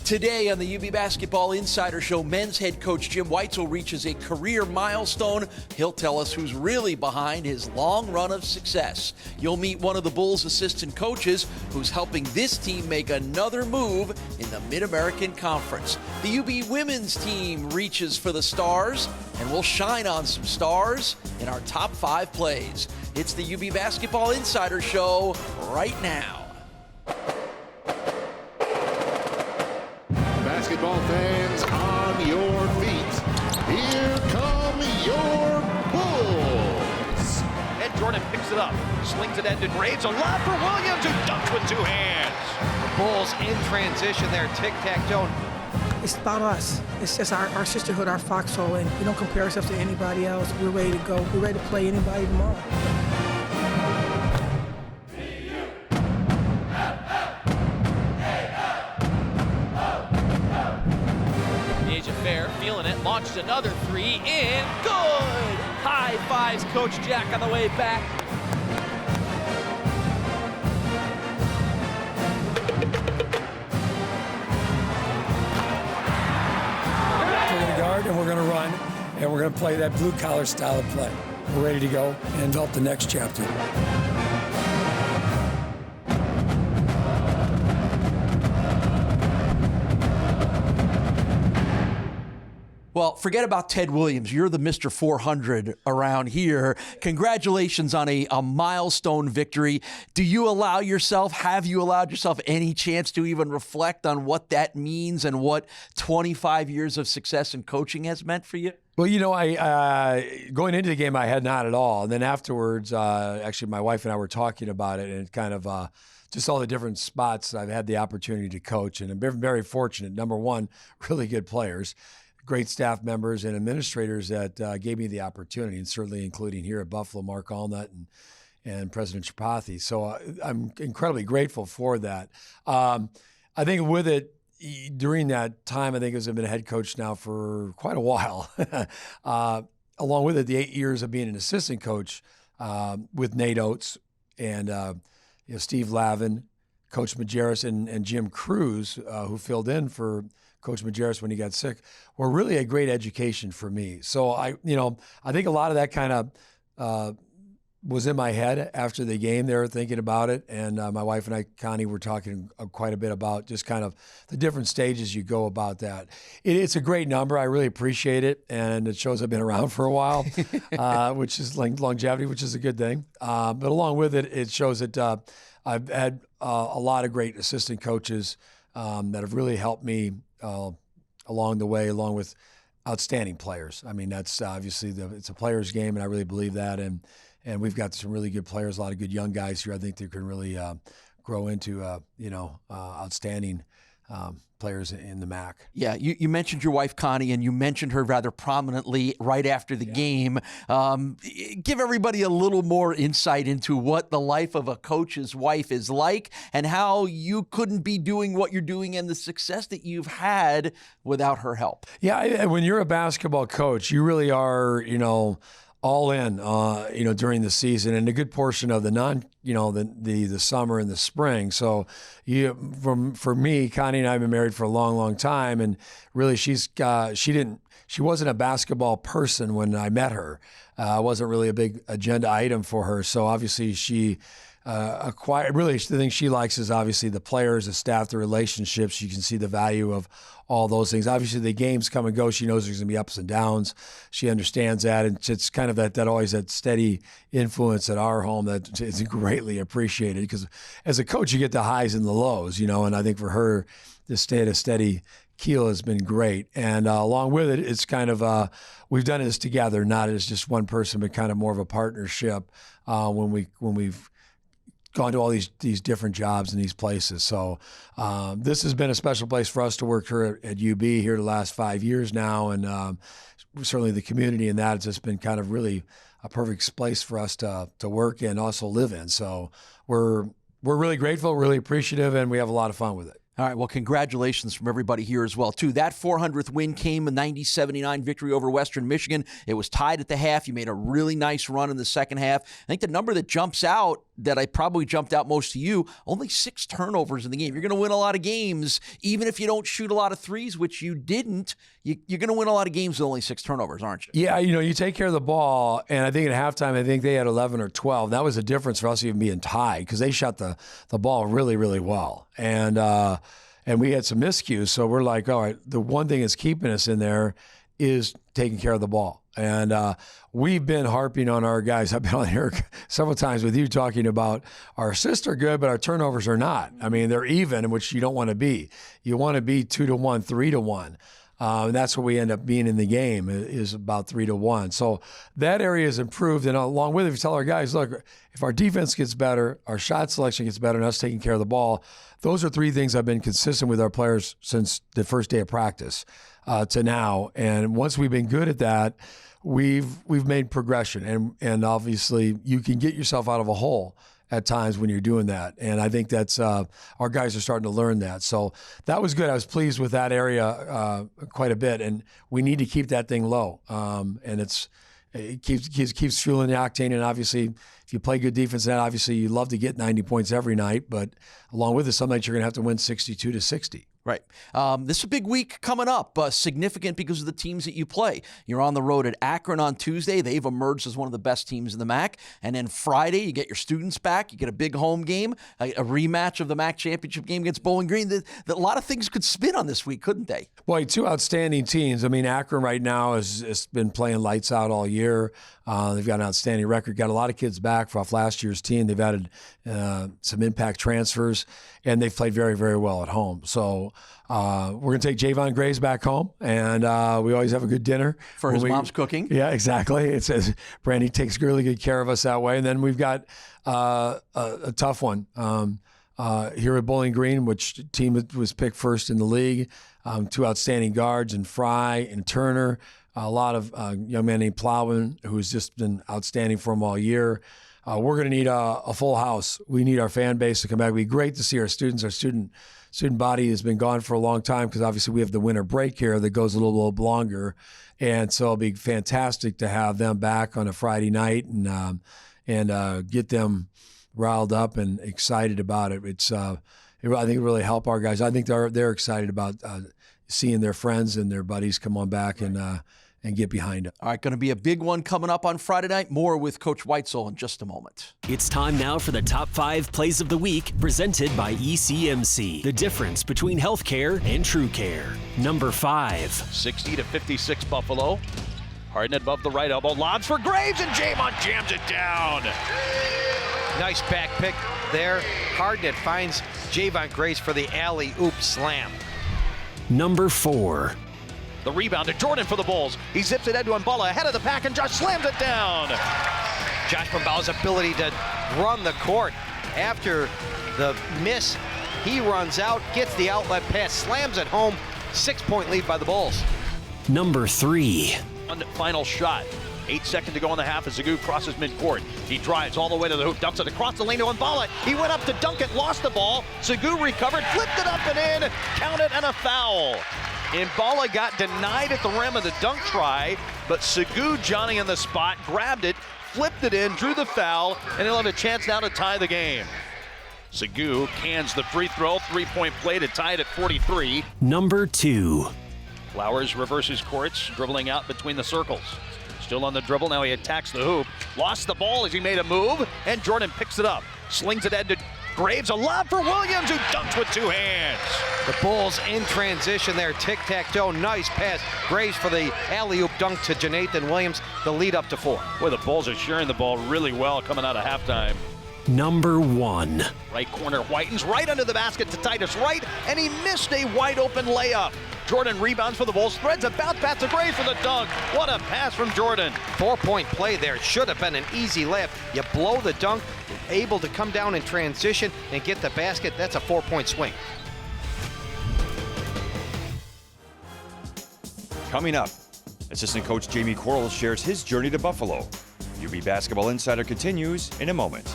Today on the UB Basketball Insider Show, men's head coach Jim Whitesell reaches a career milestone. He'll tell us who's really behind his long run of success. You'll meet one of the Bulls' assistant coaches who's helping this team make another move in the Mid-American Conference. The UB women's team reaches for the stars, and we'll shine on some stars in our top 5 plays. It's the UB Basketball Insider Show right now. Basketball fans, on your feet. Here come your Bulls. And Jordan picks it up, slings it into Graves, a lob for Williams, who dunks with 2 hands. The Bulls in transition there, tic-tac-toe. It's about us. It's just our sisterhood, our foxhole, and we don't compare ourselves to anybody else. We're ready to go. We're ready to play anybody tomorrow. Feeling it, launched another 3 in, good! High fives, Coach Jack on the way back. We're going to guard and we're going to run and we're going to play that blue-collar style of play. We're ready to go and develop the next chapter. Well, forget about Ted Williams. You're the Mr. 400 around here. Congratulations on a milestone victory. Have you allowed yourself any chance to even reflect on what that means and what 25 years of success in coaching has meant for you? Well, you know, I going into the game, I had not at all. And then afterwards, actually, my wife and I were talking about it, and kind of just all the different spots I've had the opportunity to coach. And I'm very fortunate. Number one, really good players, great staff members and administrators that gave me the opportunity, and certainly including here at Buffalo, Mark Allnut and President Chapathi. So I'm incredibly grateful for that. I think with it, during that time, I think I've been a head coach now for quite a while. Along with it, the 8 years of being an assistant coach with Nate Oates and Steve Lavin, Coach Majerus, and Jim Cruz, who filled in for Coach Majerus when he got sick, were really a great education for me. So I think a lot of that kind of was in my head after the game there, thinking about it. And my wife and I, Connie, were talking quite a bit about just kind of the different stages you go about that. It's a great number. I really appreciate it. And it shows I've been around for a while, which is longevity, which is a good thing. But along with it, it shows that I've had a lot of great assistant coaches that have really helped me along the way, along with outstanding players. I mean, that's obviously it's a player's game, and I really believe that. And we've got some really good players, a lot of good young guys here. I think they can really grow into outstanding players in the MAC. Yeah, you mentioned your wife, Connie, and you mentioned her rather prominently right after the game. Give everybody a little more insight into what the life of a coach's wife is like and how you couldn't be doing what you're doing and the success that you've had without her help. Yeah, when you're a basketball coach, you really are, all in, during the season, and a good portion of the summer and the spring. So, for me, Connie and I have been married for a long, long time, and really, she wasn't a basketball person when I met her. Wasn't really a big agenda item for her. So obviously, she really the thing she likes is obviously the players, the staff, the relationships. You can see the value of all those things. Obviously, the games come and go. She knows there's going to be ups and downs. She understands that, and it's kind of that always that steady influence at our home that is greatly appreciated. Because as a coach, you get the highs and the lows, and I think for her to stay at a steady keel has been great. And along with it, it's kind of we've done this together, not as just one person, but kind of more of a partnership when we've gone to all these different jobs in these places. So this has been a special place for us to work here at UB here the last 5 years now. And certainly the community in that has just been kind of really a perfect place for us to work and also live in. So we're really grateful, really appreciative, and we have a lot of fun with it. All right, well, congratulations from everybody here as well, too. That 400th win came a 90-79 victory over Western Michigan. It was tied at the half. You made a really nice run in the second half. I think the number that jumps out that I probably jumped out most to you, only 6 turnovers in the game. You're going to win a lot of games, even if you don't shoot a lot of threes, which you didn't. You're going to win a lot of games with only 6 turnovers, aren't you? Yeah, you take care of the ball, and I think at halftime, I think they had 11 or 12. That was a difference for us even being tied because they shot the ball really, really well. And we had some miscues, so we're like, all right, the one thing that's keeping us in there is taking care of the ball. And we've been harping on our guys. I've been on here several times with you talking about our assists are good, but our turnovers are not. I mean, they're even, which you don't want to be. You want to be 2-1, 3-1. And that's what we end up being in the game is about 3-1. So that area is improved. And along with it, we tell our guys, look, if our defense gets better, our shot selection gets better, and us taking care of the ball, those are 3 things I've been consistent with our players since the first day of practice to now. And once we've been good at that, we've made progression. And obviously you can get yourself out of a hole at times when you're doing that. And I think that's our guys are starting to learn that. So that was good. I was pleased with that area quite a bit. And we need to keep that thing low. And it keeps fueling the octane. And obviously, if you play good defense, then obviously you love to get 90 points every night. But along with it, some nights you're going to have to win 62-60. Right. This is a big week coming up, significant because of the teams that you play. You're on the road at Akron on Tuesday. They've emerged as one of the best teams in the MAC. And then Friday, you get your students back. You get a big home game, a rematch of the MAC championship game against Bowling Green. A lot of things could spin on this week, couldn't they? Boy, 2 outstanding teams. I mean, Akron right now has been playing lights out all year. They've got an outstanding record. Got a lot of kids back off last year's team. They've added some impact transfers, and they've played very, very well at home. So we're going to take Javon Graves back home, and we always have a good dinner. For his mom's cooking. Yeah, exactly. It says Brandy takes really good care of us that way. And then we've got a tough one here at Bowling Green, which team was picked first in the league. 2 outstanding guards in Fry and Turner. A lot of young man named Plowman, who's just been outstanding for him all year. We're going to need a full house. We need our fan base to come back. It'd be great to see our students. Our student body has been gone for a long time because obviously we have the winter break here that goes a little longer. And so it'll be fantastic to have them back on a Friday night and get them riled up and excited about it. I think it really help our guys. I think they're excited about seeing their friends and their buddies come on back and get behind it. All right, going to be a big one coming up on Friday night. More with Coach Whitesell in just a moment. It's time now for the top 5 plays of the week, presented by ECMC. The difference between healthcare and true care. Number 5. 60-56 Buffalo. Harden above the right elbow. Lobs for Graves, and Javon jams it down. Nice back pick there. Harden finds Javon Graves for the alley-oop slam. Number 4. The rebound to Jordan for the Bulls. He zips it into Mballa ahead of the pack, and Josh slams it down. Josh Mballa's ability to run the court after the miss. He runs out, gets the outlet pass, slams it home. 6-point lead by the Bulls. Number 3. One final shot. 8 seconds to go in the half as Zagu crosses midcourt. He drives all the way to the hoop, dumps it across the lane to Mballa. He went up to dunk it, lost the ball. Zagu recovered, flipped it up and in, counted, and a foul. Mballa got denied at the rim of the dunk try, but Zagu, Johnny in the spot, grabbed it, flipped it in, drew the foul, and he'll have a chance now to tie the game. Zagu cans the free throw, 3-point play to tie it at 43. Number 2. Flowers reverses courts, dribbling out between the circles. Still on the dribble, now he attacks the hoop. Lost the ball as he made a move, and Jordan picks it up. Slings it into Graves, a lob for Williams, who dunks with 2 hands. The Bulls in transition there, tic-tac-toe, nice pass. Graves for the alley-oop dunk to Janathan Williams, the lead up to 4. Boy, the Bulls are sharing the ball really well coming out of halftime. Number 1. Right corner, Whitens right under the basket to Titus Wright, and he missed a wide-open layup. Jordan rebounds for the Bulls, threads a bounce pass to Graves for the dunk. What a pass from Jordan. 4-point play there. Should have been an easy layup. You blow the dunk, able to come down in transition and get the basket. That's a 4-point swing. Coming up, assistant coach Jamie Quarles shares his journey to Buffalo. UB Basketball Insider continues in a moment.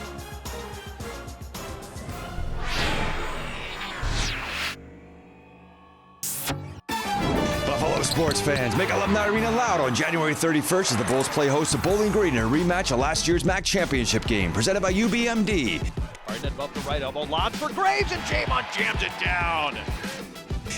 sports fans, make Alumni Arena loud on January 31st as the Bulls play host to Bowling Green in a rematch of last year's MAC championship game, presented by UBMD. Harden above the right elbow, lob for Graves, and Jamon jams it down.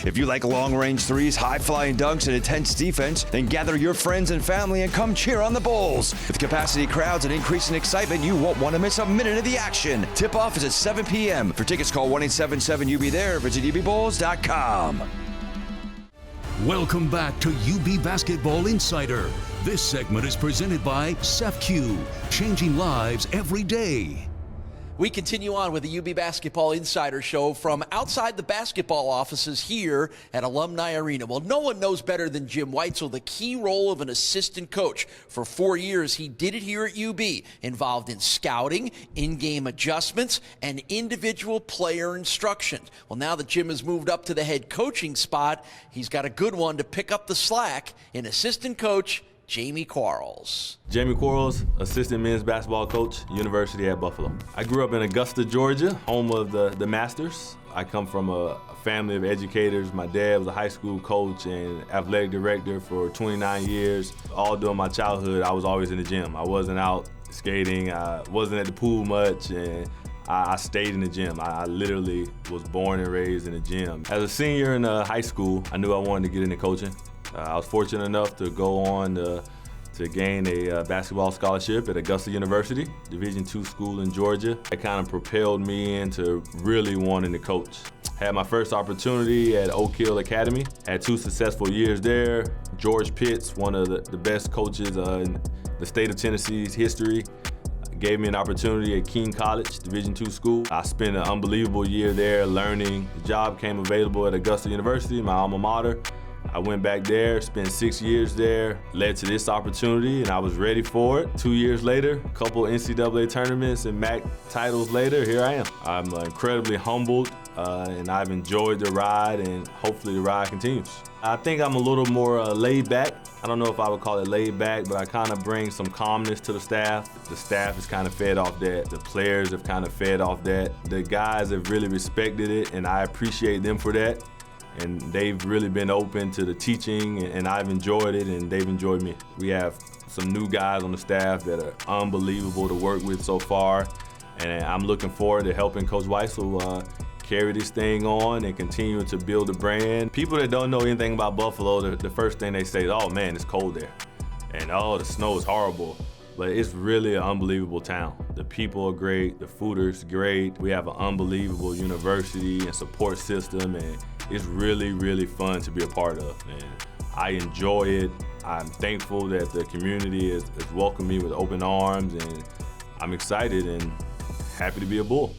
If you like long-range threes, high-flying dunks, and intense defense, then gather your friends and family and come cheer on the Bulls. With capacity crowds and increasing excitement, you won't want to miss a minute of the action. Tip-off is at 7 p.m. For tickets, call 1-877-UB-THERE or visit ubbulls.com. Welcome back to UB Basketball Insider. This segment is presented by CEFQ, changing lives every day. We continue on with the UB Basketball Insider Show from outside the basketball offices here at Alumni Arena. Well, no one knows better than Jim Whitesell the key role of an assistant coach. For 4 years, he did it here at UB, involved in scouting, in-game adjustments, and individual player instruction. Well, now that Jim has moved up to the head coaching spot, he's got a good one to pick up the slack in assistant coach Jamie Quarles. Jamie Quarles, assistant men's basketball coach, University at Buffalo. I grew up in Augusta, Georgia, home of the Masters. I come from a family of educators. My dad was a high school coach and athletic director for 29 years. All during my childhood, I was always in the gym. I wasn't out skating. I wasn't at the pool much, and I stayed in the gym. I literally was born and raised in the gym. As a senior in high school, I knew I wanted to get into coaching. I was fortunate enough to go on to gain a basketball scholarship at Augusta University, Division II school in Georgia. It kind of propelled me into really wanting to coach. Had my first opportunity at Oak Hill Academy. Had 2 successful years there. George Pitts, one of the best coaches in the state of Tennessee's history, gave me an opportunity at King College, Division II school. I spent an unbelievable year there learning. The job came available at Augusta University, my alma mater. I went back there, spent 6 years there, led to this opportunity, and I was ready for it. 2 years later, a couple NCAA tournaments and MAC titles later, here I am. I'm incredibly humbled, and I've enjoyed the ride, and hopefully the ride continues. I think I'm a little more laid back. I don't know if I would call it laid back, but I kind of bring some calmness to the staff. The staff has kind of fed off that. The players have kind of fed off that. The guys have really respected it, and I appreciate them for that. And they've really been open to the teaching, and I've enjoyed it, and they've enjoyed me. We have some new guys on the staff that are unbelievable to work with so far, and I'm looking forward to helping Coach Whitesell carry this thing on and continue to build a brand. People that don't know anything about Buffalo, the first thing they say is, oh man, it's cold there, and oh, the snow is horrible. But it's really an unbelievable town. The people are great, the food is great. We have an unbelievable university and support system, and it's really, really fun to be a part of. And I enjoy it. I'm thankful that the community has welcomed me with open arms, and I'm excited and happy to be a Bull.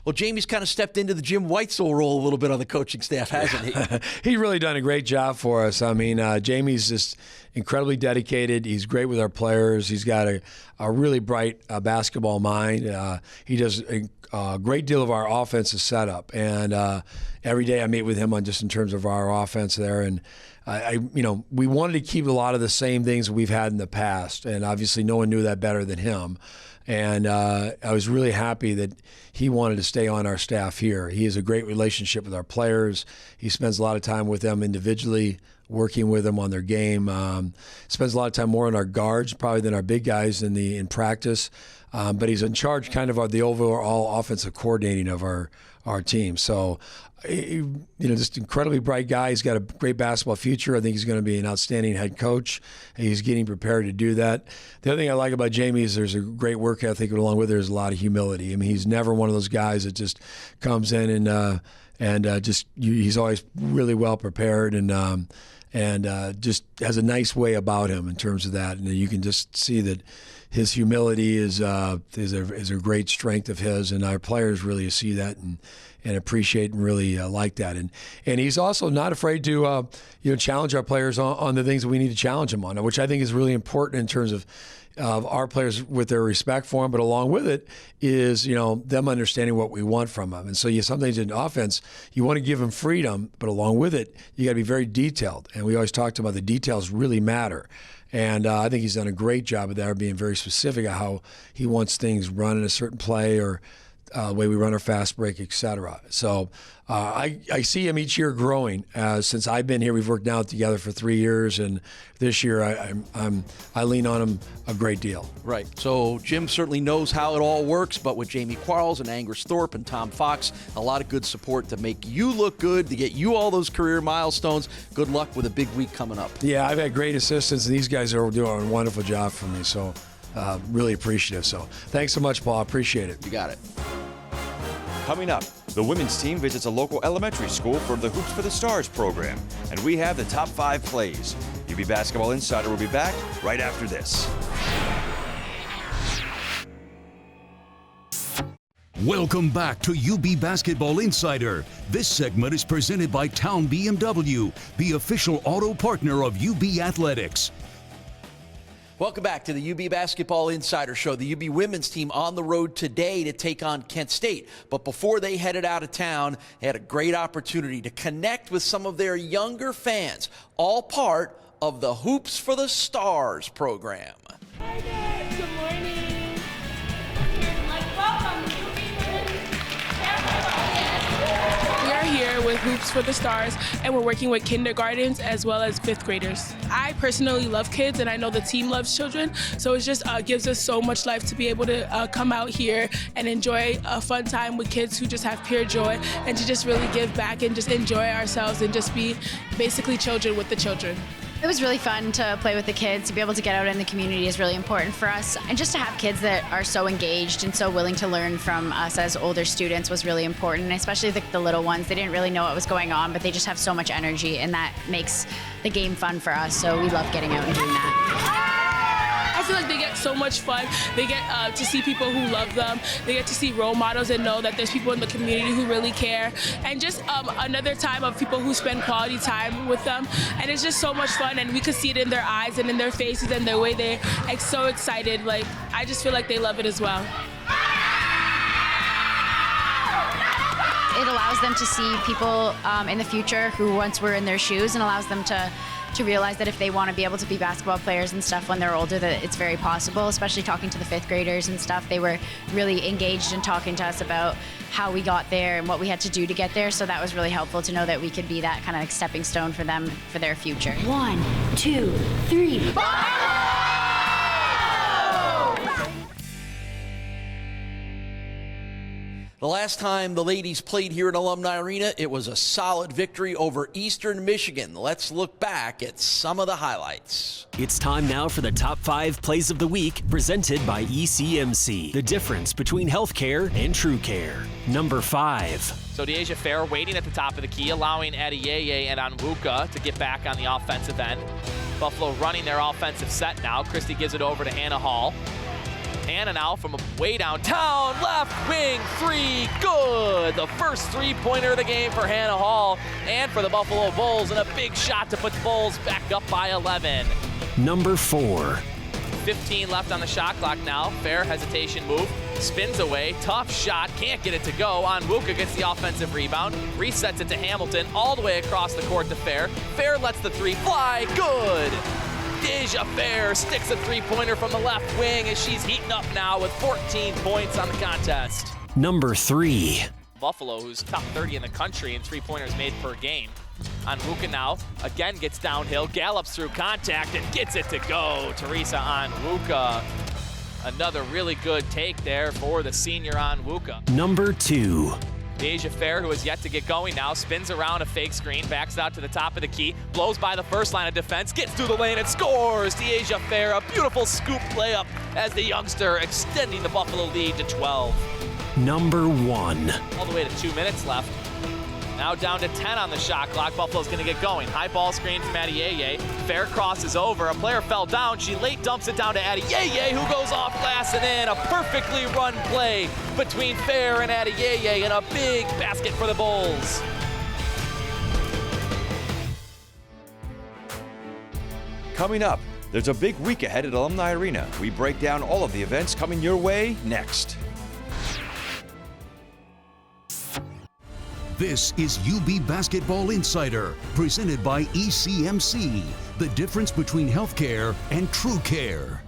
Well, Jamie's kind of stepped into the Jim Whitesell role a little bit on the coaching staff, hasn't he? He's really done a great job for us. I mean, Jamie's just incredibly dedicated. He's great with our players. He's got a really bright basketball mind. He does a great deal of our offensive setup. And every day I meet with him on just in terms of our offense there. And we wanted to keep a lot of the same things we've had in the past. And obviously no one knew that better than him. And I was really happy that he wanted to stay on our staff here. He has a great relationship with our players. He spends a lot of time with them individually, working with them on their game. Spends a lot of time more on our guards probably than our big guys in practice. But he's in charge kind of the overall offensive coordinating of our team. So, just incredibly bright guy. He's got a great basketball future. I think he's going to be an outstanding head coach. He's getting prepared to do that. The other thing I like about Jamie is there's a great work ethic, but along with it, there's a lot of humility. I mean, he's never one of those guys that just comes in and he's always really well prepared and just has a nice way about him in terms of that. And you can just see that his humility is a great strength of his, and our players really see that and appreciate and really like that. And he's also not afraid to challenge our players on the things that we need to challenge them on, which I think is really important in terms of our players with their respect for him, but along with it is, them understanding what we want from them. And so sometimes in offense, you want to give them freedom, but along with it, you got to be very detailed. And we always talked about the details really matter. And I think he's done a great job of that, being very specific of how he wants things run in a certain play or the way we run our fast break, etc. So I see him each year growing. Since I've been here, we've worked now together for 3 years, and this year I lean on him a great deal. Right. So Jim certainly knows how it all works, but with Jamie Quarles and Angus Thorpe and Tom Fox, a lot of good support to make you look good, to get you all those career milestones. Good luck with a big week coming up. Yeah, I've had great assistants, and these guys are doing a wonderful job for me. So really appreciative. So thanks so much, Paul. Appreciate it. You got it. Coming up, the women's team visits a local elementary school for the Hoops for the Stars program, and we have the top 5 plays. UB Basketball Insider will be back right after this. Welcome back to UB Basketball Insider. This segment is presented by Town BMW, the official auto partner of UB Athletics. Welcome back to the UB Basketball Insider Show. The UB women's team on the road today to take on Kent State. But before they headed out of town, they had a great opportunity to connect with some of their younger fans, all part of the Hoops for the Stars program. Hi guys, good morning. Welcome. We are here with Hoops for the Stars, and we're working with kindergartens as well as 5th graders. I personally love kids, and I know the team loves children, so it just gives us so much life to be able to come out here and enjoy a fun time with kids who just have pure joy, and to just really give back and just enjoy ourselves and just be basically children with the children. It was really fun to play with the kids. To be able to get out in the community is really important for us. And just to have kids that are so engaged and so willing to learn from us as older students was really important, and especially the little ones. They didn't really know what was going on, but they just have so much energy, and that makes the game fun for us. So we love getting out and doing that. I feel like they get so much fun. They get to see people who love them. They get to see role models and know that there's people in the community who really care. And just another time of people who spend quality time with them. And it's just so much fun, and we could see it in their eyes and in their faces and the way they're so excited. Like, I just feel like they love it as well. It allows them to see people in the future who once were in their shoes, and allows them to realize that if they want to be able to be basketball players and stuff when they're older, that it's very possible. Especially talking to the 5th graders and stuff, they were really engaged in talking to us about how we got there and what we had to do to get there. So that was really helpful to know that we could be that kind of like stepping stone for them for their future. 1, 2, 3. The last time the ladies played here at Alumni Arena, it was a solid victory over Eastern Michigan. Let's look back at some of the highlights. It's time now for the top 5 plays of the week, presented by ECMC. The difference between healthcare and true care. Number 5. So Deasia Fair waiting at the top of the key, allowing Adeyeye and Onwuka to get back on the offensive end. Buffalo running their offensive set now. Christie gives it over to Hannah Hall. Hannah now from way downtown, left wing 3, good! The first 3-pointer of the game for Hannah Hall and for the Buffalo Bulls, and a big shot to put the Bulls back up by 11. Number 4. 15 left on the shot clock now. Fair hesitation move, spins away, tough shot, can't get it to go. Onwuka gets the offensive rebound, resets it to Hamilton, all the way across the court to Fair. Fair lets the 3 fly, good! Deasia Fair sticks a 3-pointer from the left wing as she's heating up now with 14 points on the contest. Number 3. Buffalo, who's top 30 in the country in 3-pointers made per game. Onwuka now again gets downhill, gallops through contact, and gets it to go. Teresa Onwuka. Another really good take there for the senior Onwuka. Number 2. Deasia Fair, who has yet to get going now, spins around a fake screen, backs out to the top of the key, blows by the first line of defense, gets through the lane and scores! Deasia Fair, a beautiful scoop layup as the youngster extending the Buffalo lead to 12. Number 1. All the way to 2 minutes left. Now down to 10 on the shot clock. Buffalo's going to get going. High ball screen from Adeyeye. Fair crosses over. A player fell down. She late dumps it down to Adeyeye, who goes off glass and in. A perfectly run play between Fair and Adeyeye, and a big basket for the Bulls. Coming up, there's a big week ahead at Alumni Arena. We break down all of the events coming your way next. This is UB Basketball Insider, presented by ECMC, the difference between healthcare and true care.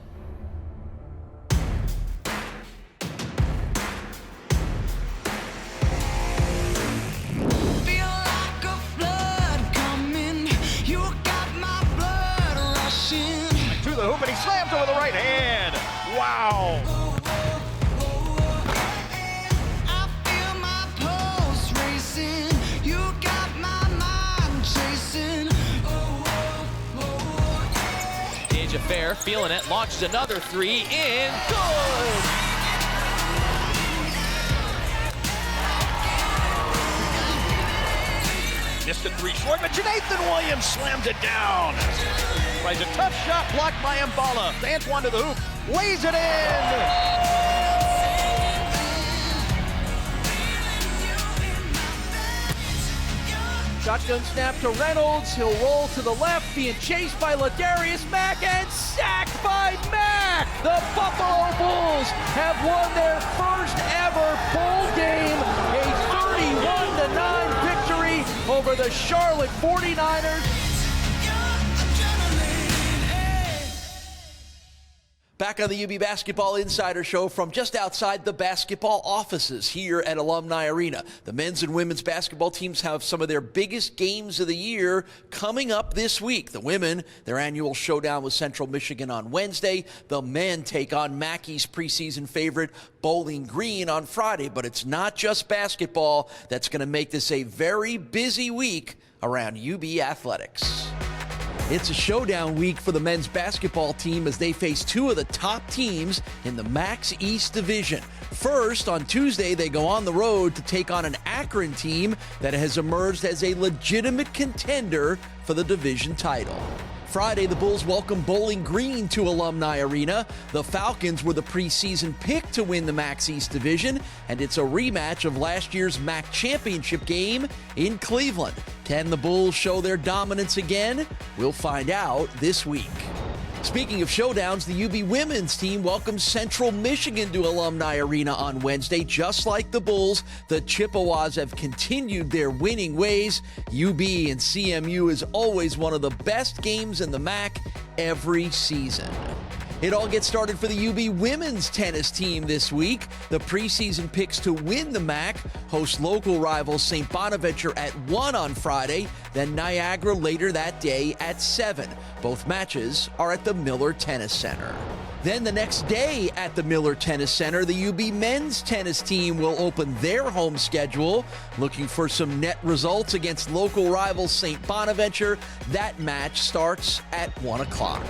Jafar feeling it, launches another three in. Good! Missed it three short, but Nathan Williams slammed it down. Tries a tough shot blocked by Mbala. Antoine to the hoop, lays it in. Shotgun snap to Reynolds. He'll roll to the left, being chased by Ladarius Mack and sacked by Mack. The Buffalo Bulls have won their first ever bowl game, a 31-9 victory over the Charlotte 49ers. Back on the UB Basketball Insider Show from just outside the basketball offices here at Alumni Arena. The men's and women's basketball teams have some of their biggest games of the year coming up this week. The women, their annual showdown with Central Michigan on Wednesday. The men take on Mackey's preseason favorite, Bowling Green, on Friday. But it's not just basketball that's going to make this a very busy week around UB athletics. It's a showdown week for the men's basketball team as they face two of the top teams in the MAC's East Division. First, on Tuesday, they go on the road to take on an Akron team that has emerged as a legitimate contender for the division title. Friday, the Bulls welcome Bowling Green to Alumni Arena. The Falcons were the preseason pick to win the MAC's East Division, and it's a rematch of last year's MAC championship game in Cleveland. Can the Bulls show their dominance again? We'll find out this week. Speaking of showdowns, the UB women's team welcomes Central Michigan to Alumni Arena on Wednesday. Just like the Bulls, the Chippewas have continued their winning ways. UB and CMU is always one of the best games in the MAC every season. It all gets started for the UB women's tennis team this week. The preseason picks to win the MAC host local rivals St. Bonaventure at 1 on Friday, then Niagara later that day at 7. Both matches are at the Miller Tennis Center. Then the next day at the Miller Tennis Center, the UB men's tennis team will open their home schedule, looking for some net results against local rivals St. Bonaventure. That match starts at 1 o'clock.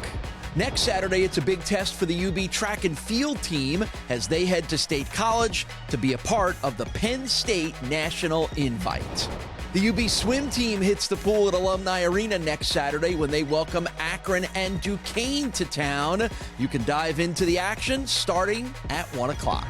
Next Saturday, it's a big test for the UB track and field team as they head to State College to be a part of the Penn State National Invite. The UB swim team hits the pool at Alumni Arena next Saturday when they welcome Akron and Duquesne to town. You can dive into the action starting at 1 o'clock.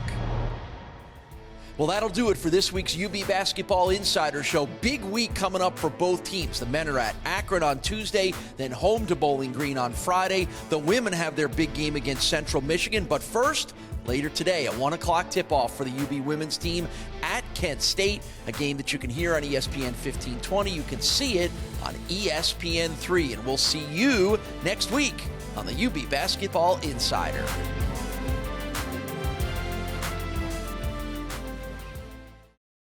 Well, that'll do it for this week's UB Basketball Insider Show. Big week coming up for both teams. The men are at Akron on Tuesday, then home to Bowling Green on Friday. The women have their big game against Central Michigan. But first, later today, a 1 o'clock tip-off for the UB women's team at Kent State, a game that you can hear on ESPN 1520. You can see it on ESPN 3. And we'll see you next week on the UB Basketball Insider.